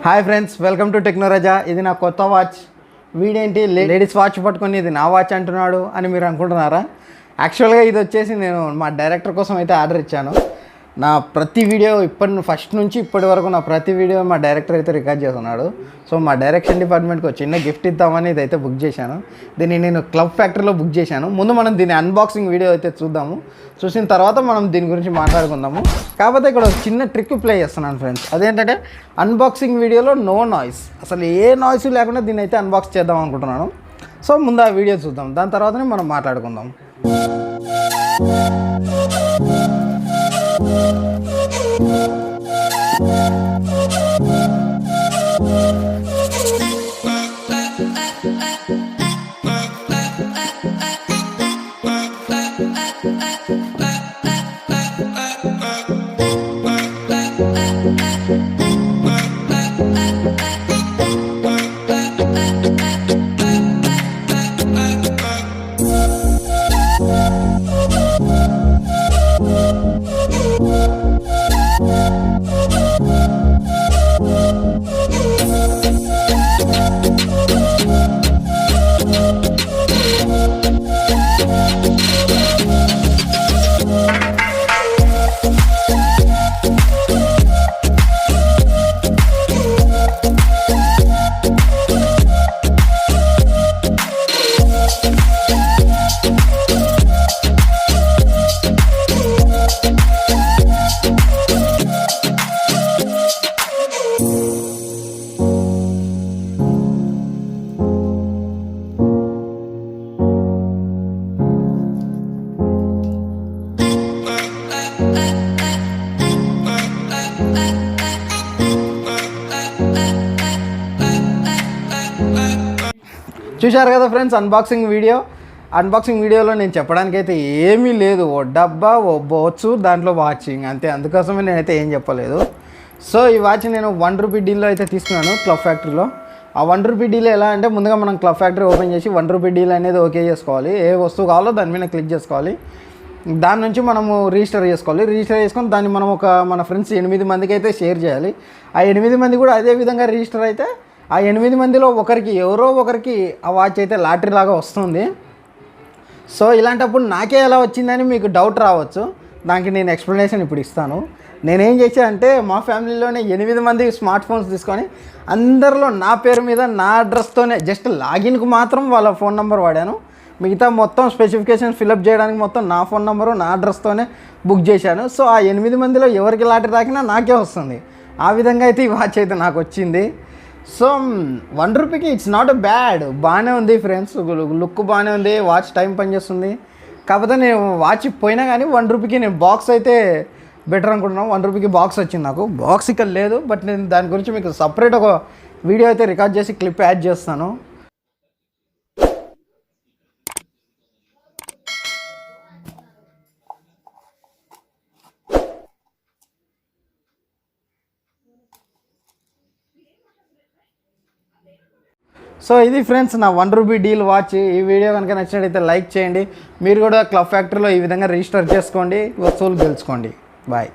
Hi friends, welcome to Technoraja. ఇది నా కొత్త వాచ్. వీడేంటి లేడీస్ వాచ్ పట్టుకొని ఇది నా వాచ్ అంటున్నాడు అని మీరు అనుకుంటున్నారా? యాక్చువల్గా ఇది వచ్చేసి నేను మా డైరెక్టర్ కోసం అయితే ఆర్డర్ ఇచ్చాను. నా ప్రతి వీడియో ఫస్ట్ నుంచి ఇప్పటి వరకు నా ప్రతి వీడియో మా డైరెక్టర్ అయితే రికార్డ్ చేస్తున్నాడు. సో మా డైరెక్షన్ డిపార్ట్మెంట్కి ఒక చిన్న గిఫ్ట్ ఇద్దామని ఇదైతే బుక్ చేశాను. దీన్ని నేను క్లబ్ ఫ్యాక్టరీలో బుక్ చేశాను. ముందు మనం దీని అన్బాక్సింగ్ వీడియో అయితే చూద్దాము. చూసిన తర్వాత మనం దీని గురించి మాట్లాడుకుందాము. కాకపోతే ఇక్కడ ఒక చిన్న ట్రిక్ ప్లే చేస్తున్నాను ఫ్రెండ్స్. అదేంటంటే అన్బాక్సింగ్ వీడియోలో నో నాయిస్, అసలు ఏ నాయిస్ లేకుండా దీన్ని అయితే అన్బాక్స్ చేద్దాం అనుకుంటున్నాను. సో ముందు ఆ వీడియో చూద్దాం, దాని తర్వాతనే మనం మాట్లాడుకుందాం. చూశారు కదా ఫ్రెండ్స్ అన్బాక్సింగ్ వీడియోలో నేను చెప్పడానికైతే ఏమీ లేదు. ఓ డబ్బా, ఓ బోట్స్, దాంట్లో వాచింగ్ అంతే. అందుకోసమే నేనైతే ఏం చెప్పలేదు. సో ఈ వాచ్ నేను ₹1 డీల్లో అయితే తీసుకున్నాను క్లబ్ ఫ్యాక్టరీలో. ఆ ₹1 డీల్ ఎలా అంటే, ముందుగా మనం క్లబ్ ఫ్యాక్టరీ ఓపెన్ చేసి ₹1 డీల్ అనేది ఓకే చేసుకోవాలి. ఏ వస్తువు కావాలో దాని మీద క్లిక్ చేసుకోవాలి. దాని నుంచి మనము రిజిస్టర్ చేసుకోవాలి. రిజిస్టర్ చేసుకొని దాన్ని మనం మన ఫ్రెండ్స్ 8 మందికి అయితే షేర్ చేయాలి. ఆ 8 మంది కూడా అదే విధంగా రిజిస్టర్ అయితే ఆ 8 మందిలో ఎవరో ఒకరికి ఆ వాచ్ అయితే లాటరీ లాగా వస్తుంది. సో ఇలాంటప్పుడు నాకే ఎలా వచ్చిందని మీకు డౌట్ రావచ్చు. దానికి నేను ఎక్స్ప్లెనేషన్ ఇప్పుడు ఇస్తాను. నేనేం చేశానంటే, మా ఫ్యామిలీలోనే 8 మంది స్మార్ట్ ఫోన్స్ తీసుకొని అందరిలో నా పేరు మీద నా అడ్రస్తోనే జస్ట్ లాగిన్కి మాత్రం వాళ్ళ ఫోన్ నెంబర్ వాడాను. మిగతా మొత్తం స్పెసిఫికేషన్ ఫిలప్ చేయడానికి మొత్తం నా ఫోన్ నెంబరు నా అడ్రస్తోనే బుక్ చేశాను. సో ఆ 8 మందిలో ఎవరికి లాటరీ తాకినా నాకే వస్తుంది. ఆ విధంగా అయితే ఈ వాచ్ అయితే నాకు వచ్చింది. సో ₹1కి ఇట్స్ నాట్ బ్యాడ్, బాగానే ఉంది ఫ్రెండ్స్. లుక్ బాగానే ఉంది, వాచ్ టైం పనిచేస్తుంది. కాకపోతే నేను వాచ్ పోయినా కానీ ₹1కి నేను బాక్స్ అయితే బెటర్ అనుకుంటున్నాను. ₹1కి బాక్స్ వచ్చింది. నాకు బాక్స్ ఇక్కడ లేదు, బట్ నేను దాని గురించి మీకు సపరేట్ ఒక వీడియో అయితే రికార్డ్ చేసి క్లిప్ యాడ్ చేస్తాను. సో ఇది ఫ్రెండ్స్ నా ₹1 డీల్ వాచ్. ఈ వీడియో కనుక నచ్చినట్లయితే లైక్ చేయండి. మీరు కూడా క్లబ్ ఫ్యాక్టరీలో ఈ విధంగా రిజిస్టర్ చేసుకోండి, వస్తువులు గెలుచుకోండి. బాయ్.